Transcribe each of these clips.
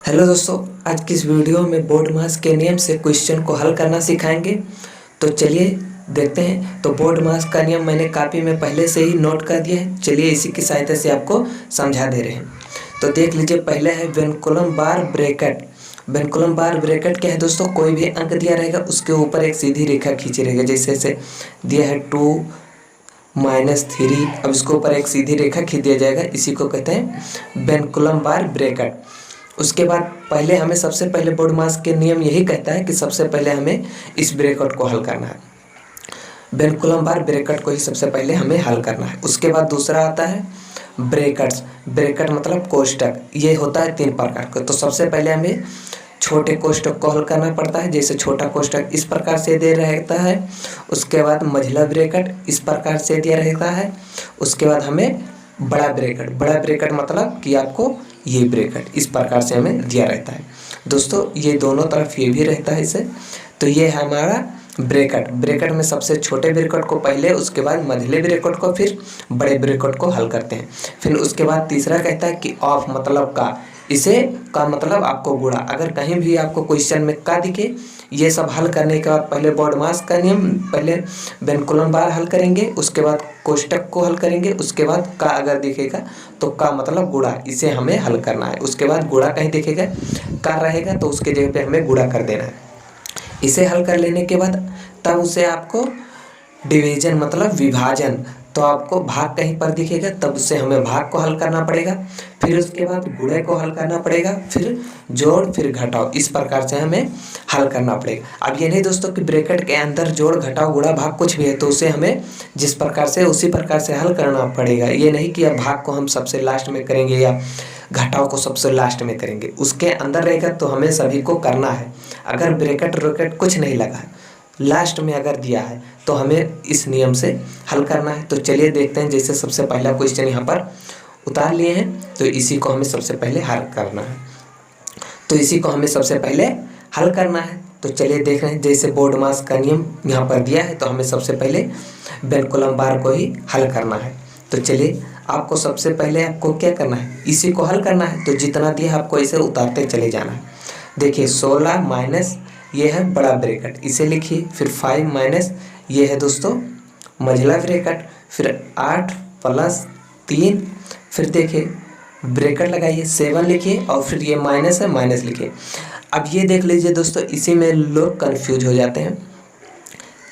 Hello दोस्तों, आज की इस वीडियो में बोर्ड मास के नियम से क्वेश्चन को हल करना सिखाएंगे। तो चलिए देखते हैं। तो बोर्ड मास का नियम मैंने कॉपी में पहले से ही नोट कर दिया है। चलिए इसी की सहायता से आपको समझा दे रहे हैं। तो देख लीजिए, पहले है वेनकुलम बार ब्रैकेट। वेनकुलम बार ब्रैकेट क्या है दोस्तों? कोई भी अंक दिया रहेगा उसके ऊपर एक सीधी रेखा खींची रहेगी। जैसे से दिया है 2-3, अब इसके ऊपर एक सीधी रेखा खींच दिया जाएगा। इसी को कहते हैं वेनकुलम बार ब्रैकेट। उसके बाद पहले हमें सबसे पहले बोर्ड मास के नियम यही कहता है कि सबसे पहले हमें इस ब्रैकेट को हल करना है। वेनकुलम बार ब्रैकेट को ही सबसे पहले हमें हल करना है। उसके बाद दूसरा आता है ब्रैकेट्स। ब्रैकेट मतलब कोष्टक। ये होता है 3 प्रकार का। तो सबसे पहले हमें छोटे कोष्टक को हल करना पड़ता है। जैसे छोटा कोष्टक इस प्रकार से दे रहता है। उसके बाद मझला ब्रैकेट इस प्रकार से दिया रहता है। उसके बाद हमें बड़ा ब्रैकेट मतलब कि आपको ये ब्रैकेट इस प्रकार से हमें दिया रहता है। दोस्तों ये दोनों तरफ ये भी रहता है इसे। तो ये है हमारा ब्रैकेट में सबसे छोटे ब्रैकेट को पहले, उसके बाद मझले ब्रैकेट को, फिर बड़े ब्रैकेट को हल करते हैं। फिर उसके बाद तीसरा कहता है कि ऑफ मतलब का। इसे का मतलब आपको गुणा। अगर कहीं भी आपको क्वेश्चन में का दिखे, ये सब हल करने के बाद पहले बोर्ड मास का नियम, पहले वेनकुलम बार हल करेंगे, उसके बाद कोष्टक को हल करेंगे, उसके बाद का अगर दिखेगा तो का मतलब गुणा, इसे हमें हल करना है। उसके बाद गुणा कहीं दिखेगा, का रहेगा तो उसके जगह पे हमें गुणा कर देना है। इसे हल कर लेने के बाद तब उसे आपको डिवीजन मतलब विभाजन, तो आपको भाग कहीं पर दिखेगा तब उससे हमें भाग को हल करना पड़ेगा। फिर उसके बाद गुणे को हल करना पड़ेगा, फिर जोड़, फिर घटाओ। इस प्रकार से हमें हल करना पड़ेगा। अब ये नहीं दोस्तों कि ब्रैकेट के अंदर जोड़ घटाओ गुणा भाग कुछ भी है तो उसे हमें जिस प्रकार से उसी प्रकार से हल करना पड़ेगा। ये नहीं कि अब भाग को हम सबसे लास्ट में करेंगे या घटाओ को सबसे लास्ट में करेंगे। उसके अंदर रहेगा तो हमें सभी को करना है। अगर ब्रैकेट कुछ नहीं लगा है, लास्ट में अगर दिया है तो हमें इस नियम से हल करना है। तो चलिए देखते हैं। जैसे सबसे पहला क्वेश्चन यहाँ पर उतार लिए हैं, तो इसी को हमें सबसे पहले हल करना है। तो चलिए देख रहे हैं। जैसे बोर्ड मास का नियम यहाँ पर दिया है तो हमें सबसे पहले वेनकुलम बार को ही हल करना है। तो चलिए आपको सबसे पहले आपको क्या करना है, इसी को हल करना है। तो जितना दिया है आपको इसे उतारते चले जाना है। देखिए 16 माइनस ये है बड़ा ब्रैकेट, इसे लिखिए। फिर 5 माइनस ये है दोस्तों मझला ब्रैकेट। फिर 8 प्लस 3, फिर देखिए ब्रैकेट लगाइए 7 लिखिए, और फिर ये माइनस है, माइनस लिखिए। अब ये देख लीजिए दोस्तों, इसी में लोग कंफ्यूज हो जाते हैं।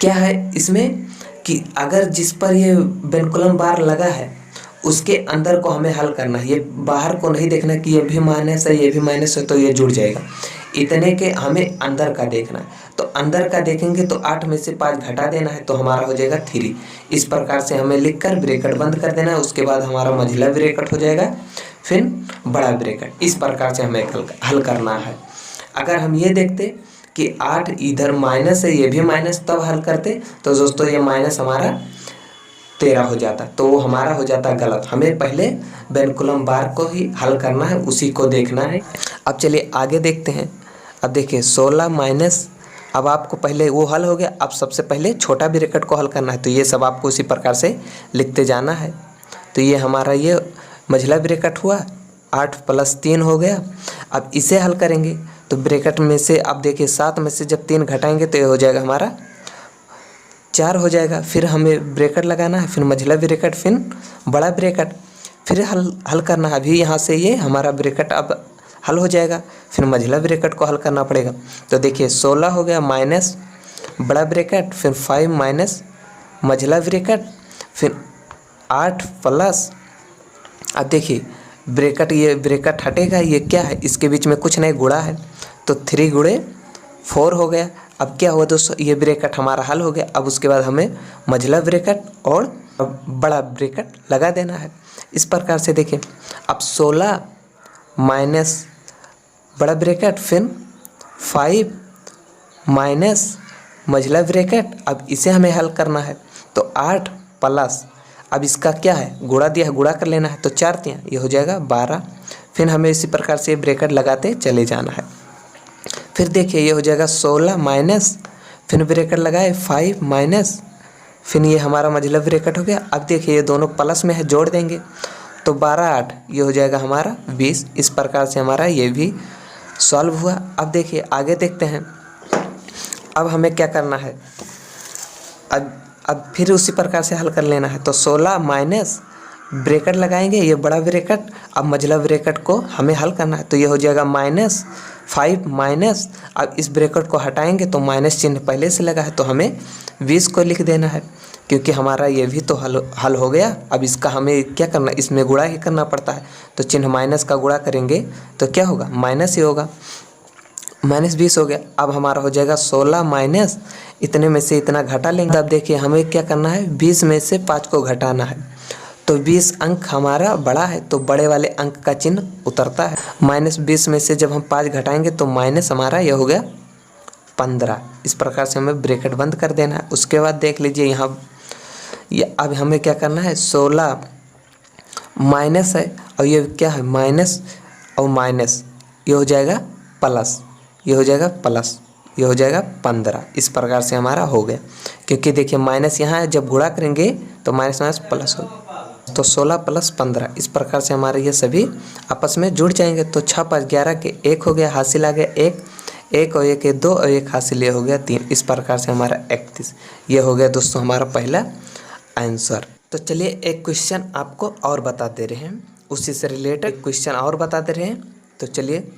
क्या है इसमें कि अगर जिस पर ये वेनकुलम बार लगा है उसके अंदर को हमें हल करना है। ये बाहर को नहीं देखना कि ये भी माइनस है ये भी माइनस है तो ये जुड़ जाएगा। इतने के हमें अंदर का देखना है। तो अंदर का देखेंगे तो 8 में से 5 घटा देना है तो हमारा हो जाएगा 3। इस प्रकार से हमें लिखकर ब्रैकेट बंद कर देना है। उसके बाद हमारा मझला ब्रैकेट हो जाएगा, फिर बड़ा ब्रैकेट। इस प्रकार से हमें हल करना है। अगर हम ये देखते कि 8 इधर माइनस है ये भी माइनस, तब हल करते तो दोस्तों ये माइनस हमारा 13 हो जाता, तो वो हमारा हो जाता गलत। हमें पहले वेनकुलम बार को ही हल करना है, उसी को देखना है। अब चलिए आगे देखते हैं। अब देखिए 16 माइनस, अब आपको पहले वो हल हो गया। अब सबसे पहले छोटा ब्रैकेट को हल करना है। तो ये सब आपको उसी प्रकार से लिखते जाना है। तो ये हमारा ये मझला ब्रैकेट हुआ, 8 प्लस 3 हो गया। अब इसे हल करेंगे तो ब्रैकेट में से अब देखिए 7 में से जब 3 घटाएंगे तो ये हो जाएगा हमारा 4 हो जाएगा। फिर हमें ब्रैकेट लगाना है, फिर मझला ब्रैकेट, फिर बड़ा ब्रैकेट, फिर हल करना है। अभी यहाँ से ये हमारा ब्रैकेट अब हल हो जाएगा, फिर मझला ब्रैकेट को हल करना पड़ेगा। तो देखिए 16 हो गया माइनस बड़ा ब्रैकेट, फिर 5 माइनस मझला ब्रैकेट, फिर 8 प्लस, अब देखिए ब्रैकेट, ये ब्रैकेट हटेगा, ये क्या है इसके बीच में कुछ नहीं, गुणा है, तो 3 गुणे 4 हो गया। अब क्या हुआ दोस्तों, ये ब्रैकेट हमारा हल हो गया। अब उसके बाद हमें मझला ब्रैकेट और बड़ा ब्रैकेट लगा देना है। इस प्रकार से देखिए अब 16 माइनस बड़ा ब्रैकेट, फिर 5 माइनस मझला ब्रैकेट, अब इसे हमें हल करना है। तो 8 प्लस, अब इसका क्या है, गुणा दिया है, गुणा कर लेना है। तो 4 तियाँ ये हो जाएगा 12। फिर हमें इसी प्रकार से ब्रैकेट लगाते चले जाना है। फिर देखिए ये हो जाएगा 16 माइनस, फिर ब्रैकेट लगाए 5 माइनस, फिर ये हमारा मझला ब्रैकेट हो गया। अब देखिए ये दोनों प्लस में है, जोड़ देंगे तो 12 8 ये हो जाएगा हमारा 20। इस प्रकार से हमारा ये भी सॉल्व हुआ। अब देखिए आगे देखते हैं। अब हमें क्या करना है, अब फिर उसी प्रकार से हल कर लेना है। तो 16 माइनस ब्रैकेट लगाएंगे, ये बड़ा ब्रैकेट, अब मझला ब्रैकेट को हमें हल करना है। तो ये हो जाएगा -5 माइनस, अब इस ब्रैकेट को हटाएंगे तो माइनस चिन्ह पहले से लगा है, तो हमें 20 को लिख देना है, क्योंकि हमारा ये भी तो हल हो गया। अब इसका हमें क्या करना है, इसमें गुणा ही करना पड़ता है। तो चिन्ह माइनस का गुणा करेंगे तो क्या होगा, माइनस ही होगा, -20 हो गया। अब हमारा हो जाएगा 16 माइनस इतने में से इतना घटा लेंगे। अब देखिए हमें क्या करना है, 20 में से 5 को घटाना है। तो 20 अंक हमारा बड़ा है, तो बड़े वाले अंक का चिन्ह उतरता है। -20 में से जब हम 5 घटाएंगे तो माइनस हमारा यह हो गया 15। इस प्रकार से हमें ब्रैकेट बंद कर देना है। उसके बाद देख लीजिए यहाँ अब हमें क्या करना है, 16 माइनस है और ये क्या है, माइनस और माइनस, ये हो जाएगा प्लस, ये हो जाएगा प्लस, ये हो जाएगा 15। इस प्रकार से हमारा हो गया, क्योंकि देखिए माइनस यहाँ है, जब गुणा करेंगे तो माइनस माइनस प्लस होगा। तो 16 + 15 इस प्रकार से हमारे ये सभी आपस में जुड़ जाएंगे। तो 6 × 5 = 11 के 1 हो गया, हासिल आ गया 1, 1 और 1 2 और 1 हासिल, ये हो गया 3। इस प्रकार से हमारा 31 ये हो गया दोस्तों हमारा पहला आंसर। तो चलिए एक क्वेश्चन आपको और बता दे रहे हैं, उसी से रिलेटेड क्वेश्चन और बता दे रहे हैं। तो चलिए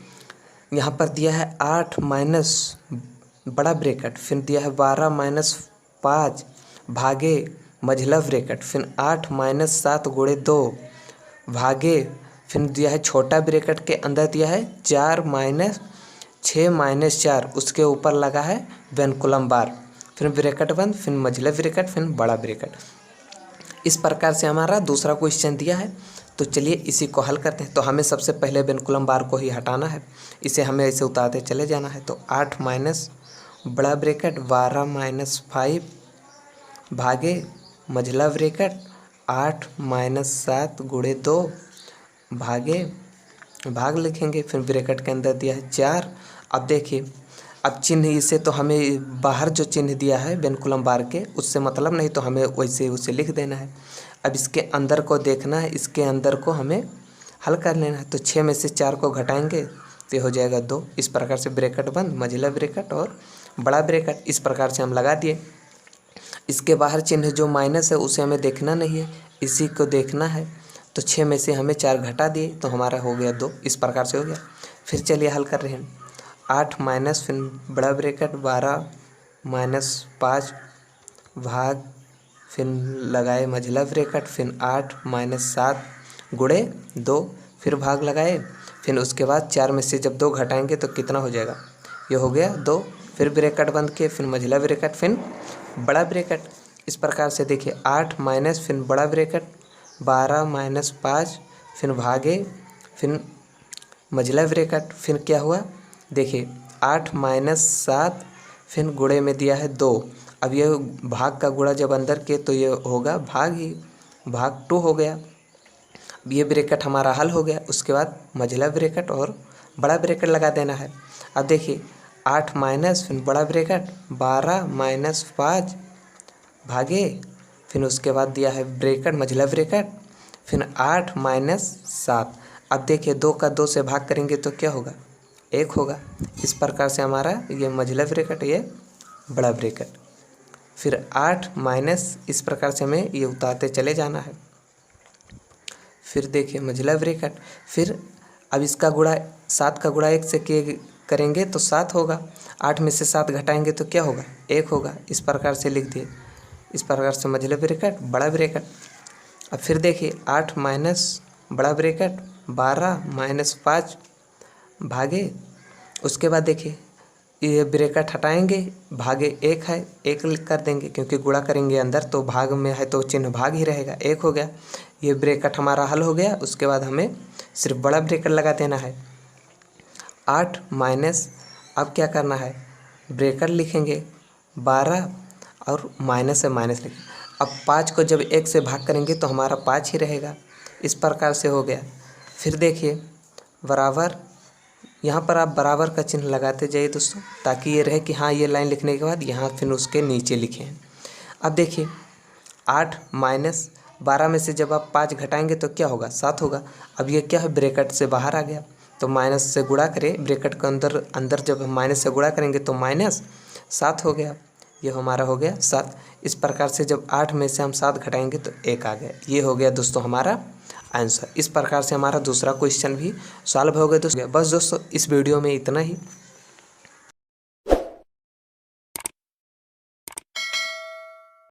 यहाँ पर दिया है 8 माइनस बड़ा ब्रैकेट, फिर दिया है 12 - 5 भागे मझला ब्रैकेट, फिर 8 - 7 × 2 भागे, फिर दिया है छोटा ब्रैकेट के अंदर दिया है 4 - 6 - 4, उसके ऊपर लगा है वेनकुलम बार, फिर ब्रैकेट बंद, फिर मझला ब्रैकेट, फिर बड़ा ब्रैकेट। इस प्रकार से हमारा दूसरा क्वेश्चन दिया है। तो चलिए इसी को हल करते हैं। तो हमें सबसे पहले वेनकुलम बार को ही हटाना है, इसे हमें ऐसे उतारते चले जाना है। तो 8 माइनस बड़ा ब्रैकेट 12 - 5 भागे मझला ब्रैकेट 8 - 7 × 2 भागे, भाग लिखेंगे, फिर ब्रैकेट के अंदर दिया है 4। अब देखिए अब चिन्ह इसे तो हमें बाहर जो चिन्ह दिया है वेनकुलम बार के, उससे मतलब नहीं, तो हमें वैसे उसे लिख देना है। अब इसके अंदर को देखना है, इसके अंदर को हमें हल कर लेना है। तो 6 में से 4 को घटाएंगे तो हो जाएगा 2। इस प्रकार से ब्रैकेट बंद, मझला ब्रैकेट और बड़ा ब्रैकेट, इस प्रकार से हम लगा दिए। इसके बाहर चिन्ह जो माइनस है उसे हमें देखना नहीं है, इसी को देखना है। तो 6 में से हमें 4 घटा दिए तो हमारा हो गया 2। इस प्रकार से हो गया। फिर चलिए हल कर रहे हैं। 8 माइनस फिर बड़ा ब्रैकेट 12 - 5 भाग, फिर लगाए मझला ब्रैकेट, फिर 8 - 7 × 2, फिर भाग लगाए, फिर उसके बाद 4 में से जब 2 घटाएंगे तो कितना हो जाएगा, ये हो गया 2। फिर ब्रैकेट बंद किए, फिर मझला ब्रैकेट, फिर बड़ा ब्रैकेट। इस प्रकार से देखिए 8 माइनस फिर बड़ा ब्रैकेट 12 - 5, फिर भागे, फिर मझला ब्रैकेट, फिर क्या हुआ देखिए 8 - 7, फिर गुणे में दिया है 2। अब ये भाग का गुणा जब अंदर के तो ये होगा भाग ही, भाग 2 हो गया। अब ये ब्रैकेट हमारा हल हो गया। उसके बाद मझला ब्रैकेट और बड़ा ब्रैकेट लगा देना है। अब देखिए 8 माइनस फिर बड़ा ब्रैकेट 12 - 5 भागे, फिर उसके बाद दिया है ब्रैकेट मझला ब्रैकेट, फिर 8 - 7। अब देखिए 2 का 2 से भाग करेंगे तो क्या होगा, 1 होगा। इस प्रकार से हमारा ये मझला ब्रैकेट, ये बड़ा ब्रैकेट, फिर 8 माइनस, इस प्रकार से हमें ये उतारते चले जाना है। फिर देखिए मझला ब्रैकेट, फिर अब इसका गुणा 7 का गुणा 1 से करेंगे तो 7 होगा। 8 में से 7 घटाएंगे तो क्या होगा, 1 होगा। इस प्रकार से लिख दिए। इस प्रकार से मझला ब्रैकेट बड़ा ब्रैकेट। अब फिर देखिए 8 माइनस बड़ा ब्रैकेट 12 - 5 भागे, उसके बाद देखिए ये ब्रैकेट हटाएंगे, भागे 1 है, 1 लिख कर देंगे, क्योंकि गुणा करेंगे अंदर तो भाग में है तो चिन्ह भाग ही रहेगा, 1 हो गया। ये ब्रैकेट हमारा हल हो गया। उसके बाद हमें सिर्फ बड़ा ब्रैकेट लगा देना है। 8 माइनस, अब क्या करना है, ब्रैकेट लिखेंगे 12 और माइनस है माइनस लिखेंगे। अब 5 को जब 1 से भाग करेंगे तो हमारा 5 ही रहेगा। इस प्रकार से हो गया। फिर देखिए बराबर, यहाँ पर आप बराबर का चिन्ह लगाते जाइए दोस्तों, ताकि ये रहे कि हाँ ये लाइन लिखने के बाद यहाँ फिर उसके नीचे लिखें। अब देखिए 8 माइनस 12 में से जब आप 5 घटाएंगे तो क्या होगा, 7 होगा। अब ये क्या है, ब्रैकेट से बाहर आ गया। तो माइनस से गुणा करें, ब्रैकेट के अंदर अंदर जब हम माइनस से गुणा करेंगे तो -7 हो गया, ये हमारा हो गया 7। इस प्रकार से जब 8 में से हम 7 घटाएंगे तो 1 आ गया। ये हो गया दोस्तों हमारा आंसर। इस प्रकार से हमारा दूसरा क्वेश्चन भी सॉल्व हो गया दोस्तों। बस दोस्तों इस वीडियो में इतना ही।